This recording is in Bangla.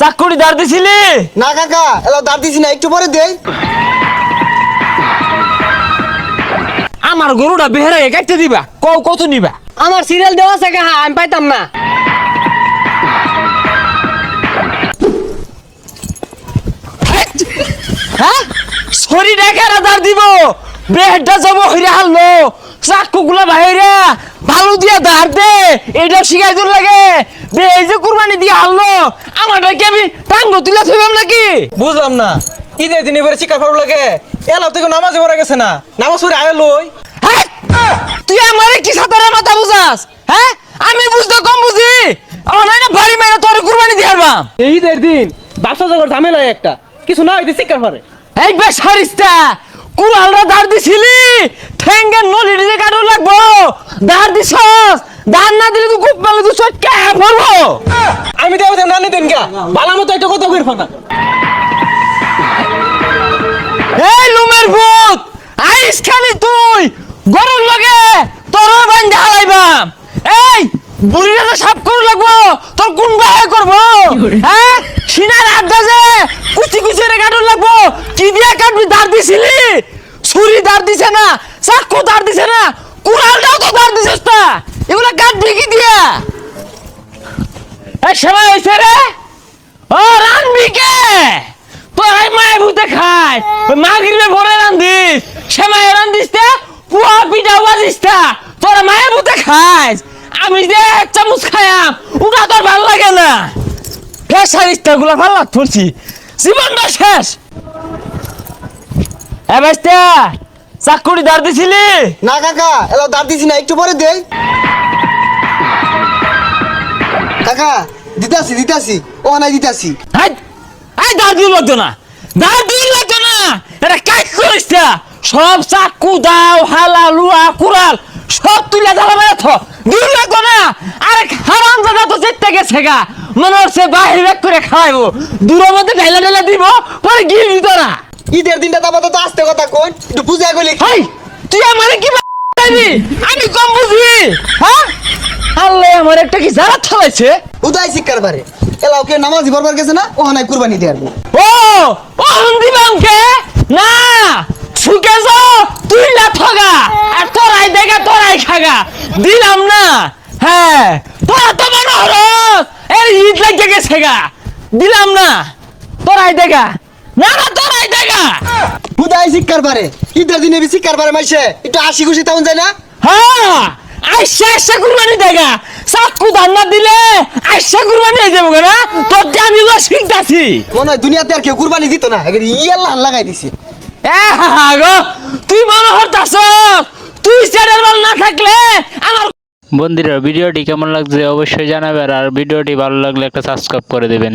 চাকুরি দাঁড় দিছিলি? না কাকা, এলা দাঁড় দিছি না, একটু পরে দেই। আমার গরুটা বেহেরা কাটতে দিবা, কত নিবা? আমার সিরিয়াল দেওয়া আছে কাহা, আমি পাইতাম না। হ্যাঁ, শরীর একারা দাঁড় দিব, বেহেরটা যাব হইরে হারলো, চাকু গুলা বাইরে ভালো দিয়া দাঁড় দে, এটা শিখাই তোর লাগে। এই যে কুরবানি দিয়ে হারলো, আমারটা কি আমি টাঙ্গ তুলে থইবাম নাকি? বুঝলাম না, ঈদের দিন এবারে চিকার ফাড়ু লাগে, এলাও থেকে নামাজে পড়া গেছে না, নামাজ পড়ে আয় লই। হ্যাঁ, তুই আমারে কি সাতারে মাথা বুঝাস? হ্যাঁ, আমি বুঝতে কম বুঝি, আমার না বাড়ি মেরে তোর কুরবানি দিয়ে হারবাম। এই ঈদের দিন ব্যবসা জগৎ ঝামেলা একটা, কিছু না হইতে চিকার ফাড়ে। এই বেশ হারিস্তা, কুড়ালরা দাঁড় দিছিলি, ঠেঙ্গের নলি দিয়ে কাটো লাগবো, দাঁড় দিছস, দাঁড় না দিলে তো খুব ভালো তো চটকে পড়বো। আমি দেবো না নিতেন গা, ভালো মতো একটা কথা কইর ফাটা। এই লুমের ভূত, আইস খালি তুই গরুর লগে তোর বান্ধা হালাইবাম। এই বুড়িটা তো সাফ করে লাগবো, তোর কোন বাহে করবো? হ্যাঁ, সিনার আড্ডা যে কুচি কুচি রে কাটুন লাগবো, কি দিয়া কাটবি? দাঁড় দিছিলি? ছুরি দাঁড় দিছে না, চাকু দাঁড় দিছে না, কুড়ালটাও তো দাঁড় দিছিস না, এগুলা কাটবি কি দিয়া? এই সেবা হয়েছে রে, ও রানবি কে? তোর এই মায়ের ভূতে খায়, ওই মা গিরবে ভরে রান্দিস, সেমাই রান্দিস তে পুয়া পিঠা বাজিস তা, তোর মায়ের ভূতে খাইস। আমি যে এক চামচ খায়াম, ওটা তোর ভালো লাগে না। ফেসারিস্তা গুলা ভালো লাগছি, জীবনটা শেষ। এ বেস্তা, চাকুরি দাঁড় দিছিলি? না কাকা, এলা দাঁড় দিছি না, একটু পরে দেই। কাকা, দিতাছি, ও নাই দিতাছি। এই দাঁড় দিয়ে লাগতো না, দাঁড় দিয়ে লাগতো না, এটা কাজ করিস না। সব চাকু দাও, হালা লুয়া কুড়াল সব তুলে জ্বালা মেরে থ, দিয়ে লাগতো না। আরে হারাম জায়গা তো যেতে গেছে গা, মনে হচ্ছে বাহির ব্যাগ করে খাওয়াইবো, দূরের মধ্যে ঢাইলা ঢাইলা দিব, পরে গিয়ে দিত না। ঈদের দিনটা তারপর তো আসতে কথা কোন, একটু বুঝা গেলি। হাই, তুই আমারে কি বাড়ি? আমি কম বুঝবি? হ্যাঁ, আল্লাহ আমার একটা কি জারা থালাইছে। উদয় শিক্ষার পারে, এলা ওকে নামাজি বরবার গেছে না, ও নাই কুরবানি দিয়ে আসবো। ও ও দিবামকে না ছুকে যাও, তুই না ঠগা, আর তোরাই দেখা তোরাই খাগা, দিলাম না। হ্যাঁ, তোরা তো মনে হলো এর ঈদ লাগে গেছে গা, দিলাম না। তোরাই দেখা, না না তোরাই দেখা। উদয় শিক্ষার পারে, ঈদের দিনে শিক্ষার পারে মাইছে, একটু হাসি খুশি তেমন যায় না। হ্যাঁ, আইসা কুরবানি দেখা, চাকু দান্না দিলে আইসা কুরবানি হয়ে যাবো না, তোর আমি শিখতাছি। মনে হয় দুনিয়াতে আর কেউ কুরবানি দিত না, ইয়াল্লাহ লাগাই দিছে। তুই মনে হতাস, তুই চ্যানেল মাল না থাকলে আমার। বন্ধুরা ভিডিওটি কেমন লাগছে অবশ্যই জানাবেন, আর ভিডিওটি ভালো লাগলে একটা সাবস্ক্রাইব করে দেবেন।